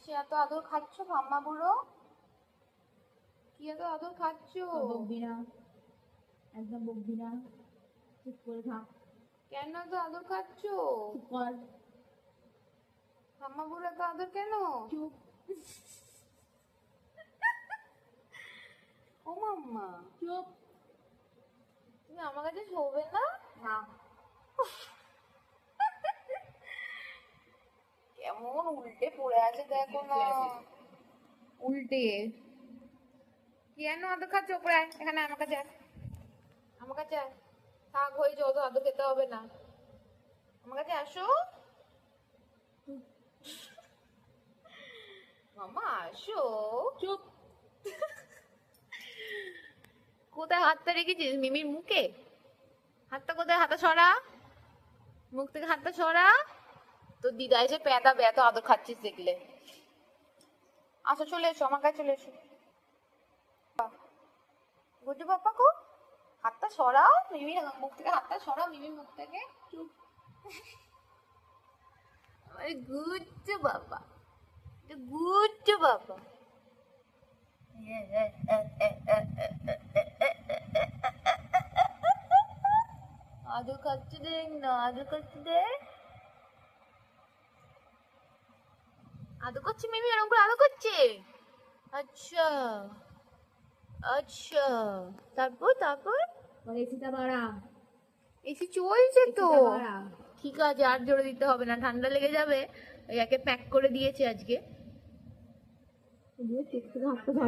সে এত আদর খাচ্ছ ঠাম্মা বুড়ো? কি এত আদর খাচ্ছ? বকবি না, একদম বকবি না, চুপ করে থাক। কেন এত আদর খাচ্ছ? চুপ কর, ঠাম্মা বুড়ো এত আদর কেন? চুপ। ও মাম্মা, চুপ। তুমি আমার কাছে শোবে না? না। কেমন উল্টে পড়ে আছে দেখো না, উল্টে। কেন আদর খাচ্ছ? ওপরে আয়, এখানে আমার কাছে আয়, আমার কাছে আয়। থাক হয়েছে, অত আদর খেতে হবে না, আমার কাছে আসো। মামা আসো। চুপ। কোথায় হাতটা রেখেছিস? মিমির মুখে হাতটা কোথায়? হাতটা সরা, মুখ থেকে হাতটা সরা। তোর দিদা এসে পেঁদা এত আদর খাচ্ছিস দেখলে। আসো, চলে এসো আমার কাছে, চলে এসো। গুজু বাপ্পা কো, হাতটা সরাও, মিমির মুখ থেকে হাতটা সরাও, মিমির মুখ থেকে। চুপ। আমার গুজ্জু বাবা, গুজ্জু বাবা। আদর খাচ্ছে দেখ না, আদর খাচ্ছে দেখ। আদর করছে মিমি, এরকম করে আদর করছে। আচ্ছা আচ্ছা, তারপর তারপর এসিটা বাড়া, এসি চলছে তো। এসিটা বাড়া। ঠিক আছে, আর জোরে দিতে হবে না, ঠান্ডা লেগে যাবে। ওই একে প্যাক করে দিয়েছে আজকে। দিয়ে চেক করে হাতটা ধর।